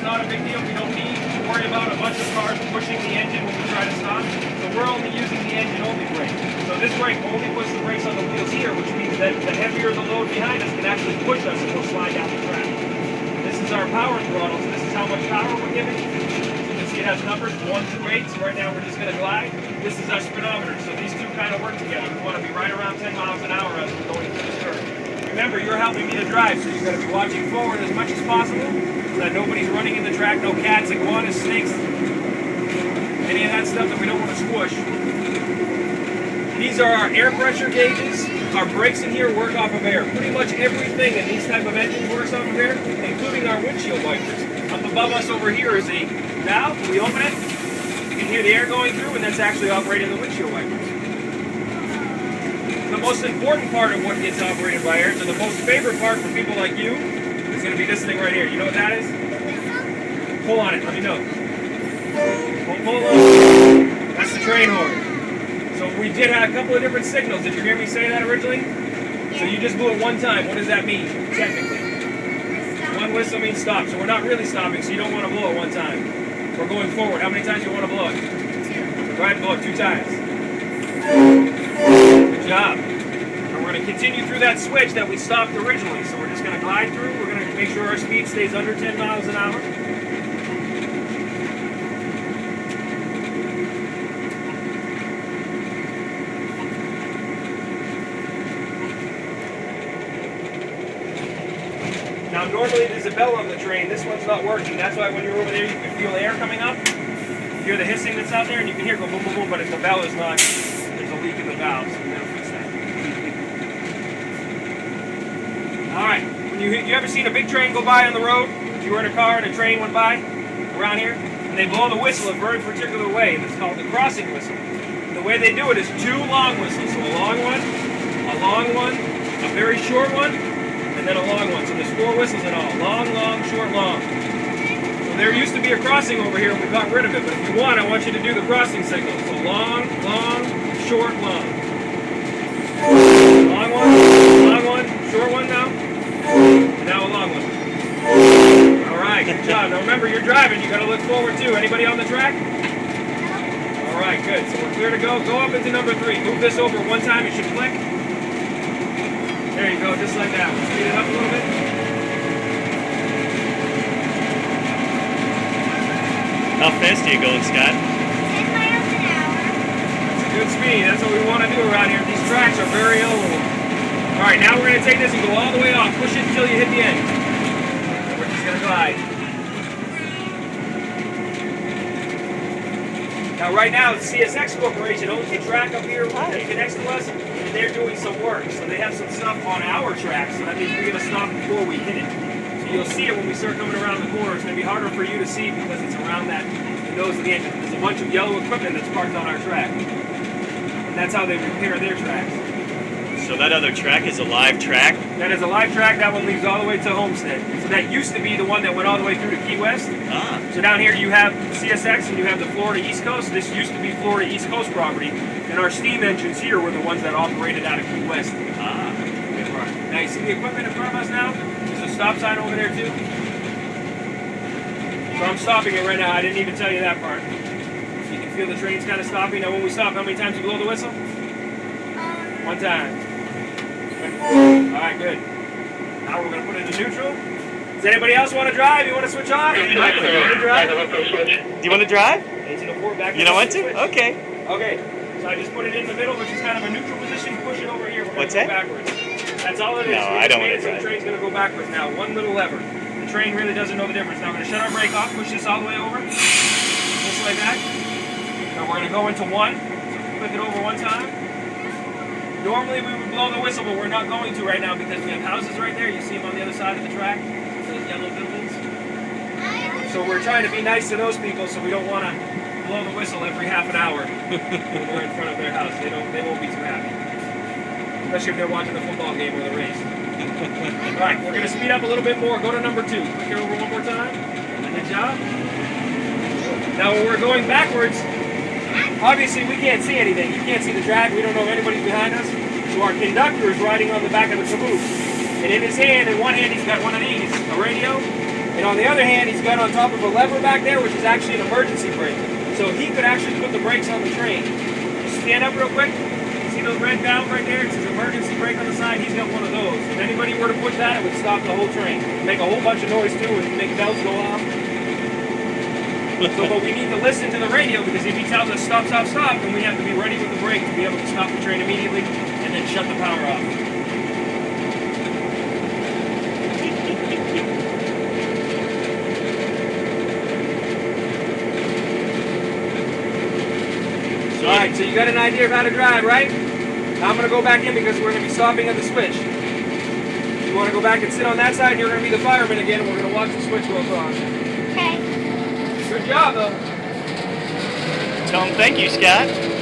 not a big deal. We don't need to worry about a bunch of cars pushing the engine when we try to stop. So we're only using the engine-only brake. So this brake only puts the brakes on the wheels here, which means that the heavier the load behind us can actually push us and we'll slide down the track. This is our power throttle, so this is how much power we're giving. You can see it has numbers, 1 to 8, so right now we're just going to glide. This is our speedometer, so these two kind of work together. We want to be right around 10 miles an hour as we're going through this curve. Remember, you're helping me to drive, so you're going to be watching forward as much as possible so that nobody's running in the track, no cats, iguanas, snakes, any of that stuff that we don't want to squish. These are our air pressure gauges. Our brakes in here work off of air. Pretty much everything in these type of engines works off of air, including our windshield wipers. Up above us over here is a valve. We open it, you can hear the air going through, and that's actually operating the windshield wipers. The most important part of what gets operated by air, so the most favorite part for people like you, is going to be this thing right here. You know what that is? Pull on it, let me know. Pull on. That's the train horn. So we did have a couple of different signals. Did you hear me say that originally? So you just blew it one time. What does that mean, technically? One whistle means stop. So we're not really stopping, so you don't want to blow it one time. We're going forward. How many times do you want to blow it? 2. So go ahead and blow it 2 times. Good job. And we're going to continue through that switch that we stopped originally. So we're just going to glide through. We're going to make sure our speed stays under 10 miles an hour. Now normally there's a bell on the train, this one's not working. That's why when you're over there you can feel air coming up. You hear the hissing that's out there and you can hear it go boom, boom, boom, but if the bell is not, there's a leak in the valve, so we're going to fix that. Alright, when you ever seen a big train go by on the road? You were in a car and a train went by around here, and they blow the whistle a very particular way, and it's called the crossing whistle. And the way they do it is 2 long whistles, so a long one, a very short one, and then a long one. So there's 4 whistles in all. Long, long, short, long. So there used to be a crossing over here and we got rid of it. But if you want, I want you to do the crossing signal. So long, long, short, long. Long one, short one now. And now a long one. Alright, good job. Now remember, you're driving. You got to look forward too. Anybody on the track? Alright, good. So we're clear to go. Go up into number 3. Move this over one time. It should click. There you go, just like that. We'll speed it up a little bit. How fast are you going, Scott? 10 miles an hour. That's a good speed. That's what we want to do around here. These tracks are very old. Alright, now we're going to take this and go all the way off. Push it until you hit the end. And we're just going to glide. Now right now, CSX Corporation owns the track up here right next to us. They're doing some work, so they have some stuff on our track, so that means we're going to stop before we hit it. So you'll see it when we start coming around the corner. It's going to be harder for you to see because it's around the nose of the engine. There's a bunch of yellow equipment that's parked on our track. And that's how they repair their tracks. So that other track is a live track? That is a live track. That one leads all the way to Homestead. So that used to be the one that went all the way through to Key West. Ah. So down here you have CSX and you have the Florida East Coast. This used to be Florida East Coast property. And our steam engines here were the ones that operated out of Key West. Ah. Now you see the equipment in front of us now? There's a stop sign over there too. So I'm stopping it right now. I didn't even tell you that part. You can feel the train's kind of stopping. Now when we stop, how many times you blow the whistle? 1 time. Alright, good. Now we're going to put it into neutral. Does anybody else want to drive? You want to switch on? You want to drive? Do you want to drive? 1804 back. You don't want to? Okay. Okay. So I just put it in the middle, which is kind of a neutral position. Push it over here. We're going to go backwards. That's all it is. No, I don't want to drive. The train's going to go backwards now. One little lever. The train really doesn't know the difference. Now we're going to shut our brake off. Push this all the way over. Just like that. Now we're going to go into 1. So click it over 1 time. Normally we would blow the whistle, but we're not going to right now because we have houses right there. You see them on the other side of the track, those yellow buildings. So we're trying to be nice to those people, so we don't want to blow the whistle every half an hour when we're in front of their house. They won't be too happy, especially if they're watching the football game or the race. All right, we're going to speed up a little bit more. Go to number 2. Click it over one more time. Good job. Now when we're going backwards, obviously we can't see anything. You can't see the track. We don't know if anybody's behind us. So our conductor is riding on the back of the caboose. And in his hand, in one hand, he's got one of these, a radio. And on the other hand, he's got on top of a lever back there, which is actually an emergency brake. So he could actually put the brakes on the train. Stand up real quick. See those red valves right there? It says emergency brake on the side. He's got one of those. If anybody were to push that, it would stop the whole train. Make a whole bunch of noise too and make bells go off. So, but we need to listen to the radio because if he tells us stop, stop, stop, then we have to be ready with the brake to be able to stop the train immediately and then shut the power off. Alright, so you got an idea of how to drive, right? Now I'm going to go back in because we're going to be stopping at the switch. You want to go back and sit on that side, you're going to be the fireman again, and we're going to watch the switch go across. Okay. Good job, though. Tell him thank you, Scott.